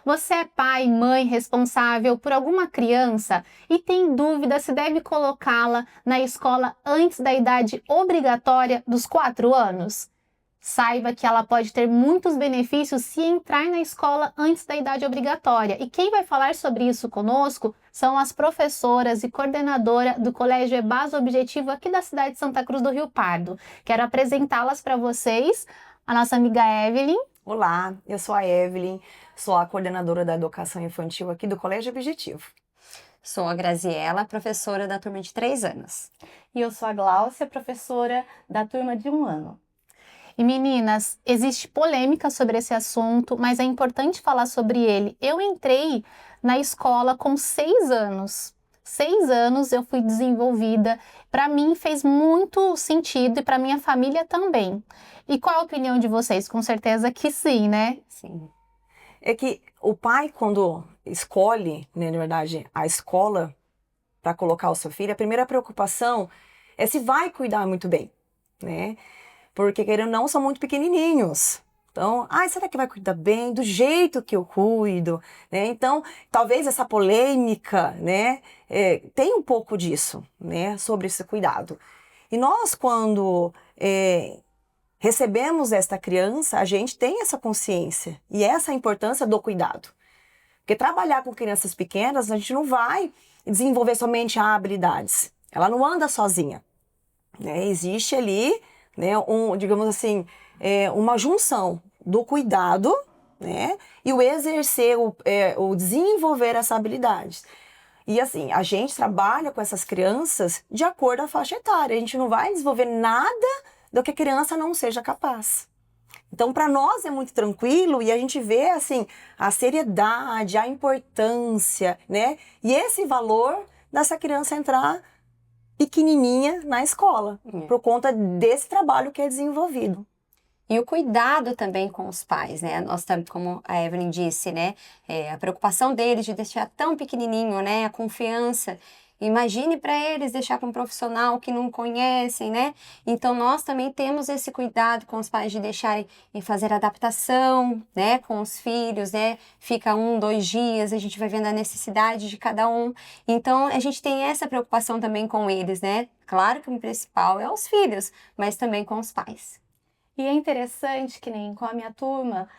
Você é pai, mãe responsável por alguma criança e tem dúvida se deve colocá-la na escola antes da idade obrigatória dos 4 anos? Saiba que ela pode ter muitos benefícios se entrar na escola antes da idade obrigatória. E quem vai falar sobre isso conosco são as professoras e coordenadora do Colégio EBAS Objetivo aqui da cidade de Santa Cruz do Rio Pardo. Quero apresentá-las para vocês, a nossa amiga Evelyn. Olá, eu sou a Evelyn, sou a coordenadora da educação infantil aqui do Colégio Objetivo. Sou a Graziela, professora da turma de 3 anos. E eu sou a Gláucia, professora da turma de 1 ano. E meninas, existe polêmica sobre esse assunto, mas é importante falar sobre ele. Eu entrei na escola com 6 anos. 6 anos eu fui desenvolvida. Para mim fez muito sentido e para minha família também. E qual a opinião de vocês? Com certeza que sim, né? Sim. É que o pai, quando escolhe, né, na verdade, a escola para colocar o seu filho, a primeira preocupação é se vai cuidar muito bem, né? Porque, querendo ou não, são muito pequenininhos. Então, será que vai cuidar bem do jeito que eu cuido? Né? Então, talvez essa polêmica, né, tem um pouco disso, né, sobre esse cuidado. E nós, quando recebemos esta criança, a gente tem essa consciência e essa importância do cuidado. Porque trabalhar com crianças pequenas, a gente não vai desenvolver somente habilidades. Ela não anda sozinha. Né? Existe ali, né, digamos assim, uma junção do cuidado, né, e o exercer, o desenvolver essa habilidade. E assim, a gente trabalha com essas crianças de acordo com a faixa etária. A gente não vai desenvolver nada do que a criança não seja capaz. Então, para nós é muito tranquilo e a gente vê, assim, a seriedade, a importância, né, e esse valor dessa criança entrar pequenininha na escola, por conta desse trabalho que é desenvolvido. E o cuidado também com os pais, né? Nós, como a Evelyn disse, né? A preocupação deles de deixar tão pequenininho, né? A confiança. Imagine para eles deixar para um profissional que não conhecem, né? Então, nós também temos esse cuidado com os pais de deixarem e fazer adaptação, né? Com os filhos, né? Fica 1, 2 dias, a gente vai vendo a necessidade de cada um. Então, a gente tem essa preocupação também com eles, né? Claro que o principal é os filhos, mas também com os pais. E é interessante que nem com a minha turma,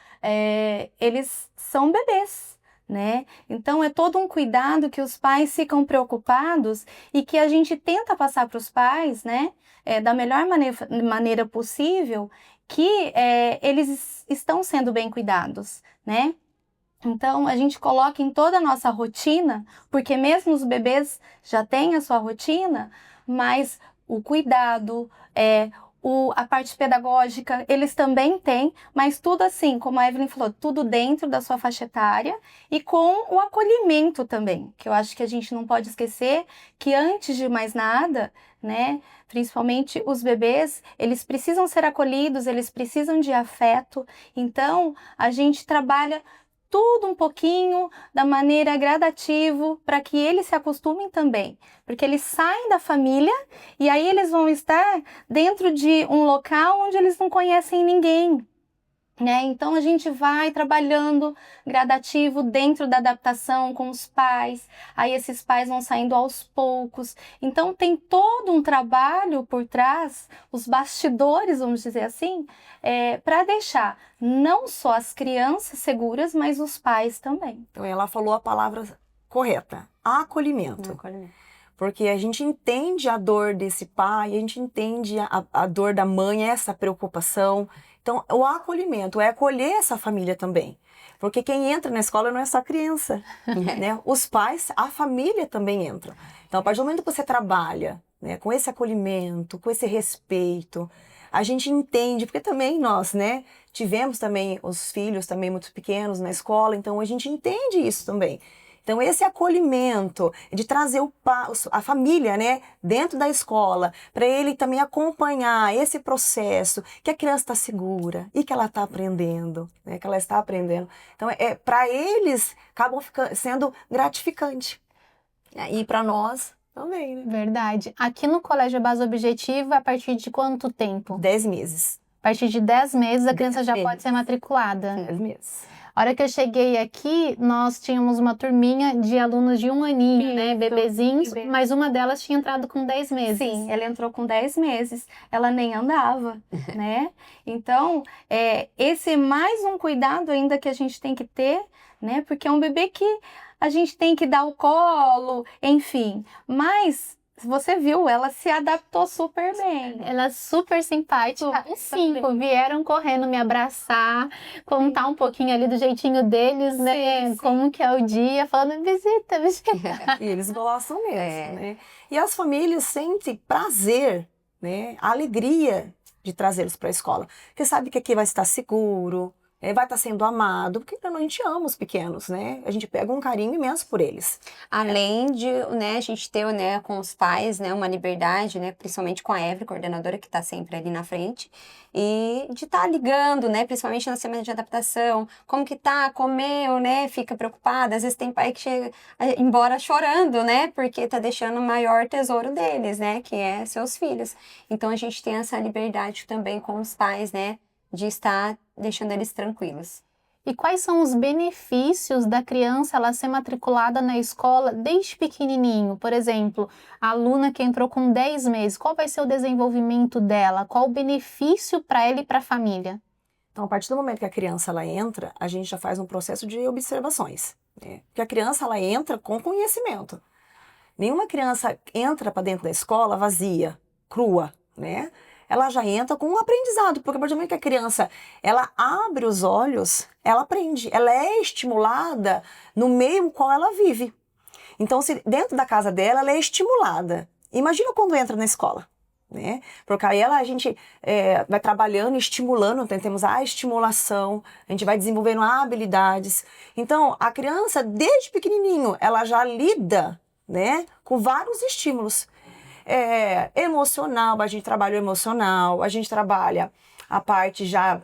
eles são bebês, né? Então é todo um cuidado que os pais ficam preocupados e que a gente tenta passar para os pais, né? Da melhor maneira possível, que eles estão sendo bem cuidados, né? Então a gente coloca em toda a nossa rotina, porque mesmo os bebês já têm a sua rotina, mas o cuidado, a parte pedagógica, eles também têm, mas tudo assim, como a Evelyn falou, tudo dentro da sua faixa etária e com o acolhimento também, que eu acho que a gente não pode esquecer que antes de mais nada, né, principalmente os bebês, eles precisam ser acolhidos, eles precisam de afeto, então a gente trabalha tudo um pouquinho da maneira gradativa para que eles se acostumem também, porque eles saem da família e aí eles vão estar dentro de um local onde eles não conhecem ninguém, né? Então a gente vai trabalhando gradativo dentro da adaptação com os pais, aí esses pais vão saindo aos poucos, então tem todo um trabalho por trás, os bastidores, vamos dizer assim, para deixar não só as crianças seguras, mas os pais também. Então ela falou a palavra correta, acolhimento. Porque a gente entende a dor desse pai, a gente entende a dor da mãe, essa preocupação. Então, o acolhimento é acolher essa família também. Porque quem entra na escola não é só a criança, né? Os pais, a família também entra. Então, a partir do momento que você trabalha, né, com esse acolhimento, com esse respeito, a gente entende, porque também nós, né, tivemos também os filhos também muito pequenos na escola, então a gente entende isso também. Então, esse acolhimento de trazer a família, né, dentro da escola, para ele também acompanhar esse processo, que a criança está segura e que ela está aprendendo, né, que ela está aprendendo. Então, para eles, acabam sendo gratificante. E para nós também, né? Verdade. Aqui no Colégio EBAS Objetivo, a partir de quanto tempo? 10 meses. A partir de 10 meses, a criança já pode ser matriculada. 10 meses. A hora que eu cheguei aqui, nós tínhamos uma turminha de alunos de 1 aninho, né? Bebezinhos, mas uma delas tinha entrado com 10 meses. Sim, ela entrou com 10 meses, ela nem andava, né? Então, esse é mais um cuidado ainda que a gente tem que ter, né? Porque é um bebê que a gente tem que dar o colo, enfim. Mas você viu, ela se adaptou super bem. Ela é super simpática. Os 5 vieram correndo me abraçar, contar um pouquinho ali do jeitinho deles, né? Sim. Como que é o dia, falando visita. E eles gostam mesmo, né? E as famílias sentem prazer, né? A alegria de trazê-los para a escola. Porque sabe que aqui vai estar seguro, vai estar sendo amado, porque a gente ama os pequenos, né? A gente pega um carinho imenso por eles. Além de, né, a gente ter, né, com os pais, né, uma liberdade, né, principalmente com a Evelyn, coordenadora, que está sempre ali na frente, e de estar ligando, né, principalmente na semana de adaptação, como que tá, comeu, né, fica preocupada, às vezes tem pai que chega embora chorando, né, porque tá deixando o maior tesouro deles, né, que é seus filhos. Então a gente tem essa liberdade também com os pais, né, de estar deixando eles tranquilos. E quais são os benefícios da criança ela ser matriculada na escola desde pequenininho? Por exemplo, a aluna que entrou com 10 meses, qual vai ser o desenvolvimento dela? Qual o benefício para ela e para a família? Então, a partir do momento que a criança ela entra, a gente já faz um processo de observações, né? Porque a criança ela entra com conhecimento. Nenhuma criança entra para dentro da escola vazia, crua, né? Ela já entra com um aprendizado, porque a partir do momento que a criança ela abre os olhos, ela aprende, ela é estimulada no meio no qual ela vive. Então, se dentro da casa dela, ela é estimulada. Imagina quando entra na escola, né? Porque aí a gente vai trabalhando, estimulando, temos a estimulação, a gente vai desenvolvendo habilidades. Então, a criança, desde pequenininho, ela já lida, né, com vários estímulos. Emocional, a gente trabalha o emocional, a gente trabalha a parte já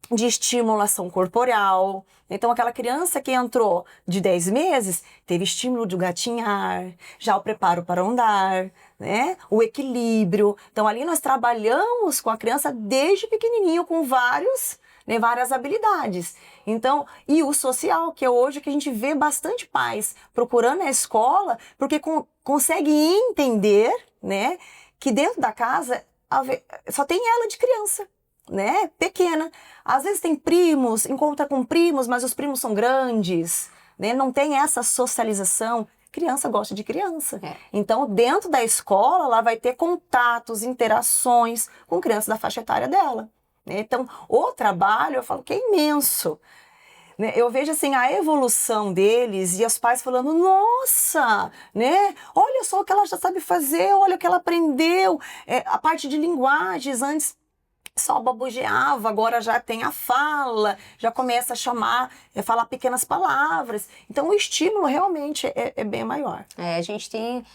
de estimulação corporal. Então, aquela criança que entrou de 10 meses, teve estímulo de gatinhar, já o preparo para andar, né? O equilíbrio. Então, ali nós trabalhamos com a criança desde pequenininho, com várias habilidades. Então, e o social, que é hoje que a gente vê bastante pais procurando a escola, porque consegue entender, né, que dentro da casa só tem ela de criança, né, pequena. Às vezes tem primos, encontra com primos, mas os primos são grandes, né, não tem essa socialização. Criança gosta de criança. Então, dentro da escola, ela vai ter contatos, interações com crianças da faixa etária dela. Então, o trabalho, eu falo que é imenso. Eu vejo assim a evolução deles e os pais falando, nossa, né? Olha só o que ela já sabe fazer, olha o que ela aprendeu. A parte de linguagens, antes só babujeava, agora já tem a fala, já começa a falar pequenas palavras. Então, o estímulo realmente é bem maior. A gente tem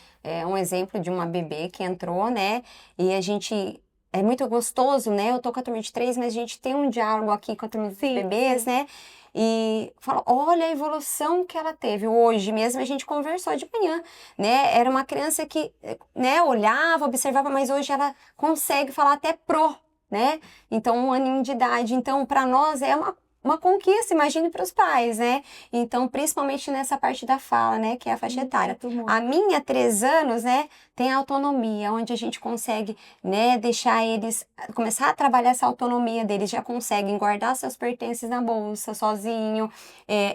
um exemplo de uma bebê que entrou, né? E a gente... É muito gostoso, né? Eu tô com a turma de 3, mas a gente tem um diálogo aqui com a turma dos bebês, né? E fala, olha a evolução que ela teve. Hoje mesmo a gente conversou de manhã, né? Era uma criança que, né, olhava, observava, mas hoje ela consegue falar até pro, né? Então, 1 aninho de idade. Então, para nós é uma conquista, imagine para os pais, né? Então, principalmente nessa parte da fala, né? Que é a faixa etária. A minha, 3 anos, né? Tem autonomia, onde a gente consegue, né? Deixar eles, começar a trabalhar essa autonomia deles, já conseguem guardar seus pertences na bolsa, sozinho,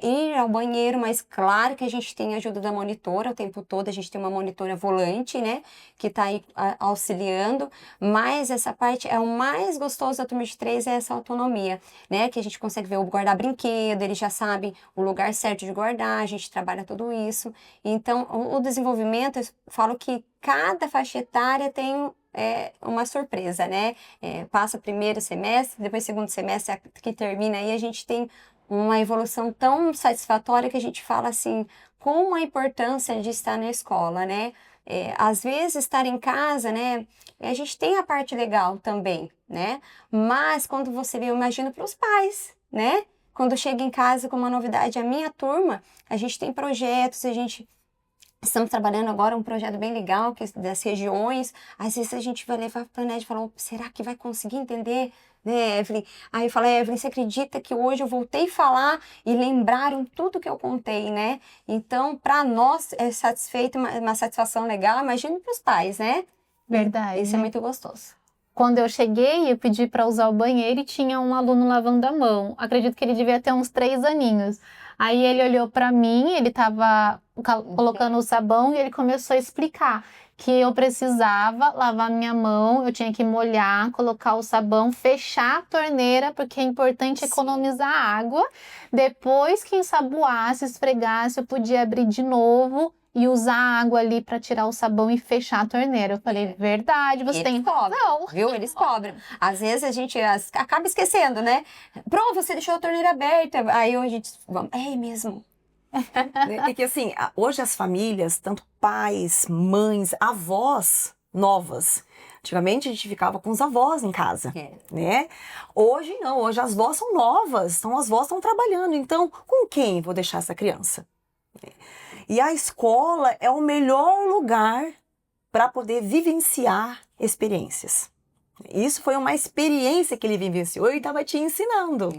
ir ao banheiro, mas claro que a gente tem a ajuda da monitora o tempo todo, a gente tem uma monitora volante, né? Que tá aí auxiliando, mas essa parte é o mais gostoso da turma de 3, é essa autonomia, né? Que a gente consegue ver guardar brinquedo, eles já sabem o lugar certo de guardar, a gente trabalha tudo isso. Então, o desenvolvimento, eu falo que cada faixa etária tem uma surpresa, né? Passa o primeiro semestre, depois segundo semestre que termina, aí a gente tem uma evolução tão satisfatória que a gente fala assim, como a importância de estar na escola, né? Às vezes estar em casa, né? A gente tem a parte legal também, né? Mas quando você vê, eu imagino para os pais, né? Quando chega em casa com uma novidade, a minha turma, a gente tem projetos, estamos trabalhando agora um projeto bem legal, que é das regiões. Às vezes a gente vai levar para a planeja e falar, será que vai conseguir entender né, Evelyn? Aí eu falo, Evelyn, você acredita que hoje eu voltei a falar e lembraram tudo que eu contei, né? Então, para nós é satisfeito, uma satisfação legal, imagina para os pais, né? Verdade. Isso é muito gostoso. Quando eu cheguei, eu pedi para usar o banheiro e tinha um aluno lavando a mão. Acredito que ele devia ter uns 3 aninhos. Aí ele olhou para mim, ele estava colocando o sabão e ele começou a explicar que eu precisava lavar minha mão, eu tinha que molhar, colocar o sabão, fechar a torneira, porque é importante economizar água. Depois que ensaboasse, esfregasse, eu podia abrir de novo e usar a água ali para tirar o sabão e fechar a torneira. Eu falei, verdade, você tem razão. Viu? Eles cobram. Às vezes a gente acaba esquecendo, né? Pronto, você deixou a torneira aberta. Aí a gente, vamos, é mesmo. É que assim, hoje as famílias, tanto pais, mães, avós novas. Antigamente a gente ficava com os avós em casa, né? Hoje não, hoje as vós são novas, então as vós estão trabalhando. Então, com quem vou deixar essa criança? E a escola é o melhor lugar para poder vivenciar experiências. Isso foi uma experiência que ele vivenciou e estava te ensinando.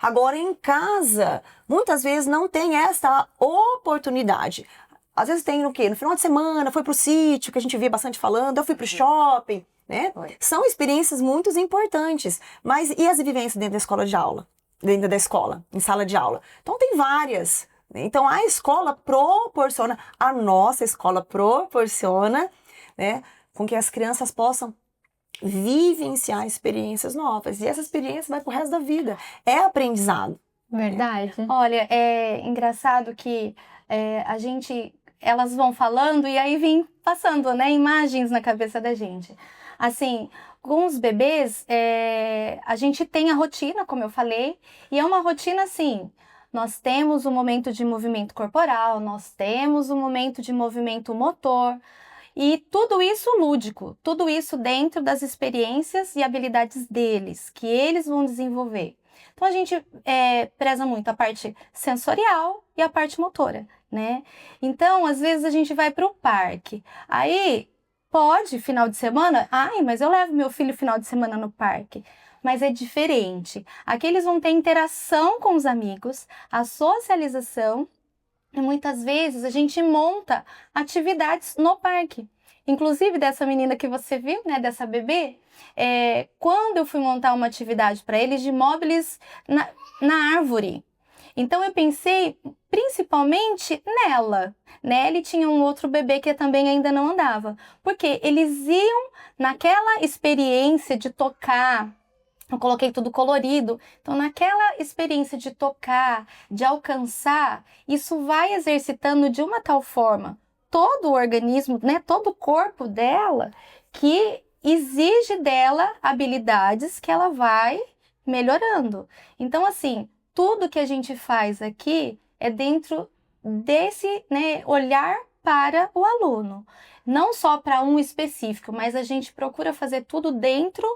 Agora, em casa, muitas vezes não tem essa oportunidade. Às vezes tem no quê? No final de semana, foi pro sítio, que a gente vê bastante falando, eu fui pro shopping, né? São experiências muito importantes. Mas e as vivências dentro da escola de aula? Dentro da escola, em sala de aula? Então, tem várias. Então, a escola proporciona, a nossa escola proporciona, né, com que as crianças possam vivenciar experiências novas. E essa experiência vai pro resto da vida. É aprendizado. Verdade. Olha, é engraçado que elas vão falando e aí vem passando, né, imagens na cabeça da gente. Assim, com os bebês, a gente tem a rotina, como eu falei, e é uma rotina assim. Nós temos um momento de movimento corporal, nós temos um momento de movimento motor e tudo isso lúdico, tudo isso dentro das experiências e habilidades deles, que eles vão desenvolver. Então a gente preza muito a parte sensorial e a parte motora, né? Então, às vezes a gente vai para o parque, aí pode, final de semana, mas eu levo meu filho final de semana no parque. Mas é diferente. Aqui eles vão ter interação com os amigos, a socialização, e muitas vezes a gente monta atividades no parque. Inclusive dessa menina que você viu, né, dessa bebê, quando eu fui montar uma atividade para eles de móveis na árvore. Então eu pensei principalmente nela, né? Ele tinha um outro bebê que também ainda não andava, porque eles iam naquela experiência de tocar. Eu coloquei tudo colorido. Então, naquela experiência de tocar, de alcançar, isso vai exercitando de uma tal forma todo o organismo, né, todo o corpo dela, que exige dela habilidades que ela vai melhorando. Então, assim, tudo que a gente faz aqui é dentro desse, né, olhar para o aluno. Não só para um específico, mas a gente procura fazer tudo dentro,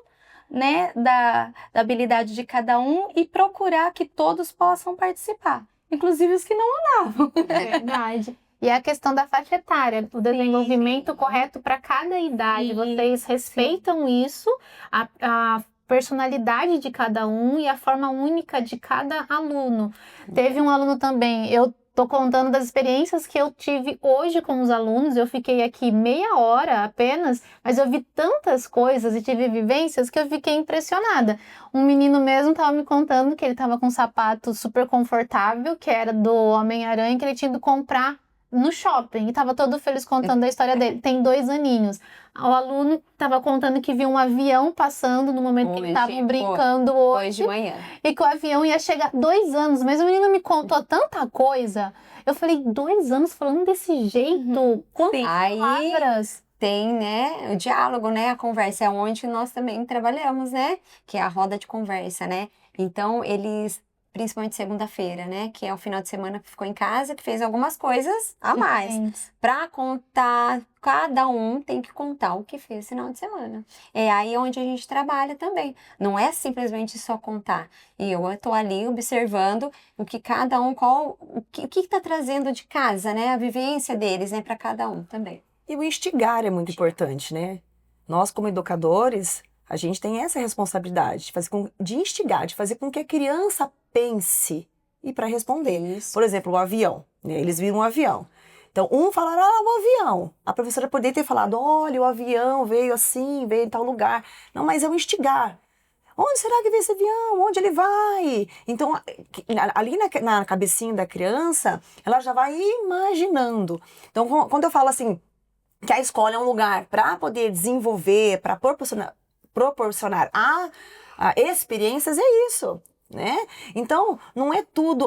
né, da habilidade de cada um e procurar que todos possam participar, inclusive os que não andavam. É verdade. E a questão da faixa etária, o desenvolvimento correto para cada idade. Vocês respeitam isso, a personalidade de cada um e a forma única de cada aluno. Teve um aluno também, eu tô contando das experiências que eu tive hoje com os alunos. Eu fiquei aqui meia hora apenas, mas eu vi tantas coisas e tive vivências que eu fiquei impressionada. Um menino mesmo estava me contando que ele estava com um sapato super confortável, que era do Homem-Aranha, que ele tinha ido comprar no shopping, e estava todo feliz contando a história dele. Tem 2 aninhos. O aluno estava contando que viu um avião passando no momento que eles estavam brincando hoje, de manhã. E que o avião ia chegar. 2 anos, mas o menino me contou tanta coisa. Eu falei, 2 anos falando desse jeito? Quantas palavras? Tem, né, o diálogo, né, a conversa é onde nós também trabalhamos, né, que é a roda de conversa, né. Então, eles, principalmente segunda-feira, né, que é o final de semana que ficou em casa, que fez algumas coisas a mais. Para contar, cada um tem que contar o que fez no final de semana. É aí onde a gente trabalha também. Não é simplesmente só contar. E eu estou ali observando o que cada um, o que está trazendo de casa, né, a vivência deles, né, para cada um também. E o instigar é muito importante, né? Nós, como educadores, A gente tem essa responsabilidade de instigar, de fazer com que a criança pense e para responder. Isso. Por exemplo, o avião, né? Eles viram um avião. Então, um falaram, o avião. A professora poderia ter falado, olha, o avião veio assim, veio em tal lugar. Não, mas é um instigar. Onde será que veio esse avião? Onde ele vai? Então, ali na cabecinha da criança, ela já vai imaginando. Então, quando eu falo assim, que a escola é um lugar para poder desenvolver, para proporcionar a experiências, é isso. Né? Então, não é tudo,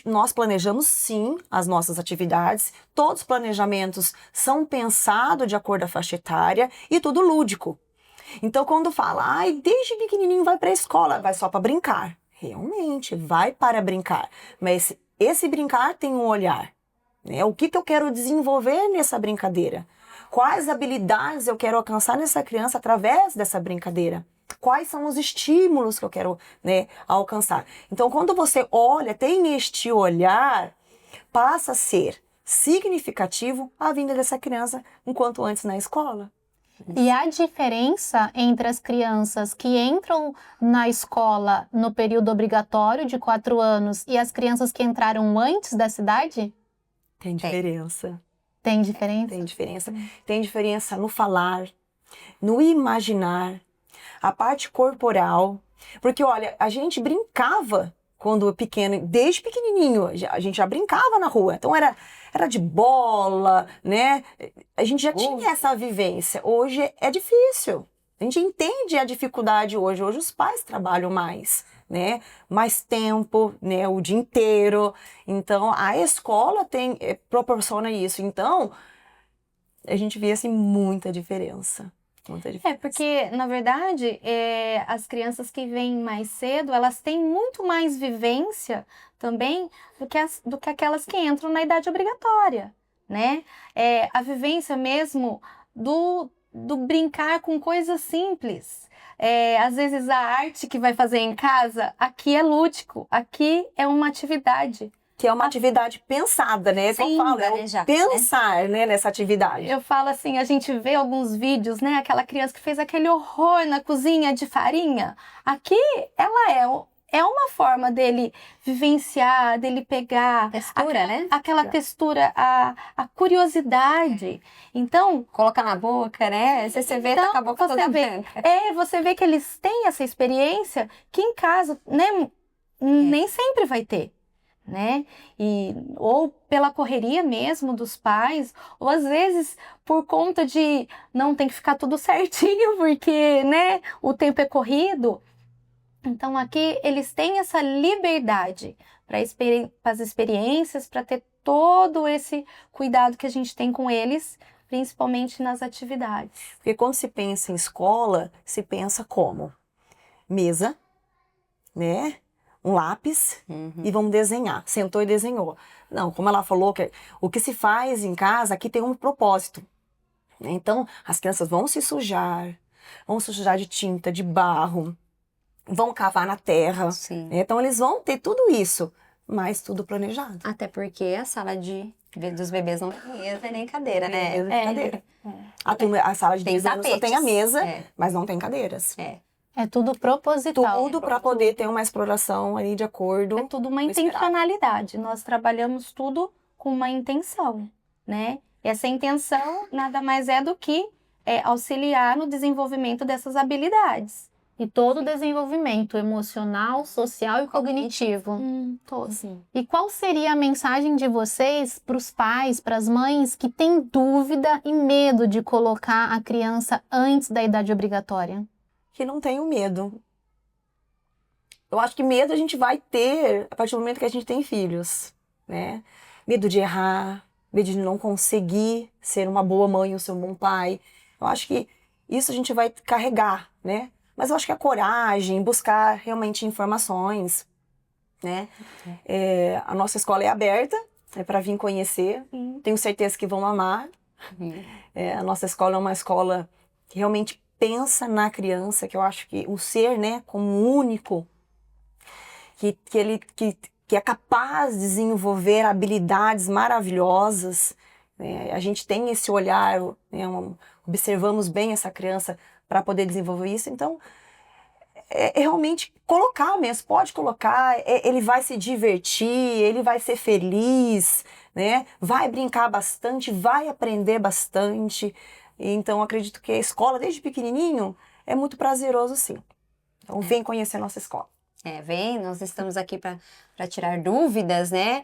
nós planejamos sim as nossas atividades, todos os planejamentos são pensados de acordo com a faixa etária e tudo lúdico. Então, quando fala, desde pequenininho vai para a escola, vai só para brincar. Realmente, vai para brincar, mas esse brincar tem um olhar, né? O que eu quero desenvolver nessa brincadeira? Quais habilidades eu quero alcançar nessa criança através dessa brincadeira? Quais são os estímulos que eu quero, né, alcançar? Então, quando você olha, tem este olhar, passa a ser significativo a vinda dessa criança enquanto antes na escola. E a diferença entre as crianças que entram na escola no período obrigatório de 4 anos e as crianças que entraram antes dessa idade? Tem diferença. Tem diferença? Tem diferença. Tem diferença no falar, no imaginar, a parte corporal. Porque, olha, a gente brincava quando pequeno, desde pequenininho, a gente já brincava na rua. Então, era de bola, né? A gente já tinha essa vivência. Hoje é difícil. A gente entende a dificuldade hoje. Hoje os pais trabalham mais, né? Mais tempo, né? O dia inteiro. Então, a escola proporciona isso. Então, a gente vê, assim, muita diferença. Porque, na verdade, as crianças que vêm mais cedo, elas têm muito mais vivência também do que aquelas que entram na idade obrigatória, né? A vivência mesmo do brincar com coisas simples. Às vezes a arte que vai fazer em casa, aqui é lúdico, aqui é uma atividade. Que é uma atividade pensada, né? Sim, eu falo, pensar, né, nessa atividade. Eu falo assim, a gente vê alguns vídeos, né? Aquela criança que fez aquele horror na cozinha de farinha. Aqui, ela é uma forma dele vivenciar, dele pegar... Textura, né? Aquela textura, a curiosidade. Então... Colocar na boca, né? Você vê, tá com a boca toda branca. Você vê que eles têm essa experiência que em casa, né? Nem sempre vai ter. Né? Ou pela correria mesmo dos pais, ou às vezes por conta de não tem que ficar tudo certinho, porque, né, o tempo é corrido. Então aqui eles têm essa liberdade para as experiências, para ter todo esse cuidado que a gente tem com eles, principalmente nas atividades. Porque quando se pensa em escola, se pensa como? Mesa, né? Um lápis e vamos desenhar. Sentou e desenhou. Não, como ela falou, o que se faz em casa aqui tem um propósito. Então, as crianças vão se sujar de tinta, de barro, vão cavar na terra. Sim. Então, eles vão ter tudo isso, mas tudo planejado. Até porque a sala dos bebês não tem mesa nem cadeira, né? Cadeira. A sala de 10 anos só tem a mesa, mas não tem cadeiras. É tudo proposital. Tudo para poder ter uma exploração ali de acordo. É tudo uma intencionalidade. Nós trabalhamos tudo com uma intenção, né? E essa intenção nada mais é do que auxiliar no desenvolvimento dessas habilidades. E todo o desenvolvimento emocional, social e cognitivo. Todo. Sim. E qual seria a mensagem de vocês para os pais, para as mães que têm dúvida e medo de colocar a criança antes da idade obrigatória? Que não tenham medo. Eu acho que medo a gente vai ter a partir do momento que a gente tem filhos, né? Medo de errar, medo de não conseguir ser uma boa mãe ou ser um bom pai. Eu acho que isso a gente vai carregar, né? Mas eu acho que a coragem, buscar realmente informações, né? A nossa escola é aberta, para vir conhecer. Tenho certeza que vão amar. A nossa escola é uma escola que realmente pensa na criança, que eu acho que o ser, né, como único, que é capaz de desenvolver habilidades maravilhosas, né? A gente tem esse olhar, né, observamos bem essa criança para poder desenvolver isso. Então, é realmente colocar mesmo, pode colocar, ele vai se divertir, ele vai ser feliz, né? Vai brincar bastante, vai aprender bastante. Então, acredito que a escola, desde pequenininho, é muito prazeroso, sim. Então, vem conhecer a nossa escola. Vem, nós estamos aqui para tirar dúvidas, né?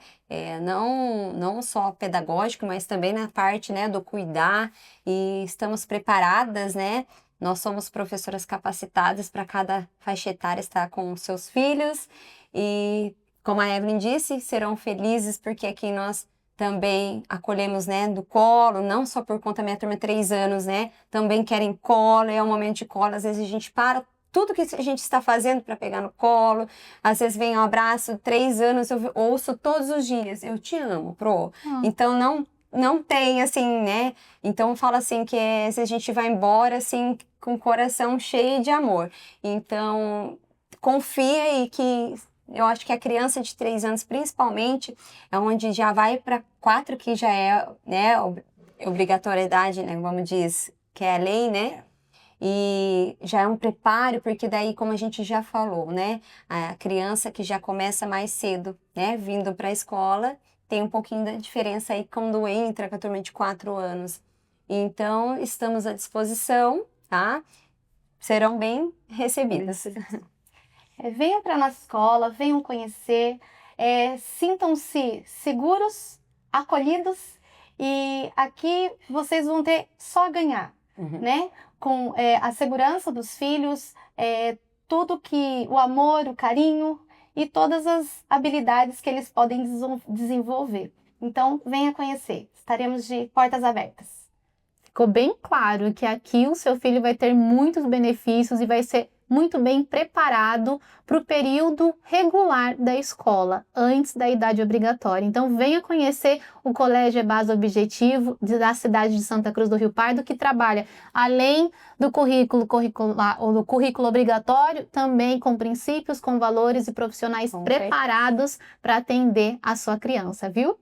Não só pedagógico, mas também na parte, né, do cuidar, e estamos preparadas, né? Nós somos professoras capacitadas para cada faixa etária estar com os seus filhos, e como a Evelyn disse, serão felizes porque aqui nós também acolhemos, né, do colo, não só por conta da minha turma 3 anos, né? Também querem colo, é um momento de colo, às vezes a gente para tudo que a gente está fazendo para pegar no colo, às vezes vem um abraço, 3 anos eu ouço todos os dias, eu te amo, Pro. Então não tem assim, né? Então fala assim que se a gente vai embora assim com o coração cheio de amor. Então confia, e que eu acho que a criança de 3 anos principalmente é onde já vai para 4, que já é, né, obrigatoriedade, né, vamos dizer, que é a lei, né? E já é um preparo, porque daí, como a gente já falou, né, a criança que já começa mais cedo, né, vindo para a escola, tem um pouquinho da diferença aí quando entra com a turma de 4 anos. Então, estamos à disposição, tá? Serão bem recebidas. Venham para a nossa escola, venham conhecer, sintam-se seguros, acolhidos, e aqui vocês vão ter só a ganhar, né? Com a segurança dos filhos, tudo que o amor, o carinho e todas as habilidades que eles podem desenvolver. Então, venha conhecer. Estaremos de portas abertas. Ficou bem claro que aqui o seu filho vai ter muitos benefícios e vai ser muito bem preparado para o período regular da escola, antes da idade obrigatória. Então, venha conhecer o Colégio EBASA Objetivo da cidade de Santa Cruz do Rio Pardo, que trabalha, além do currículo curricular ou do currículo obrigatório, também com princípios, com valores e profissionais preparados para atender a sua criança, viu?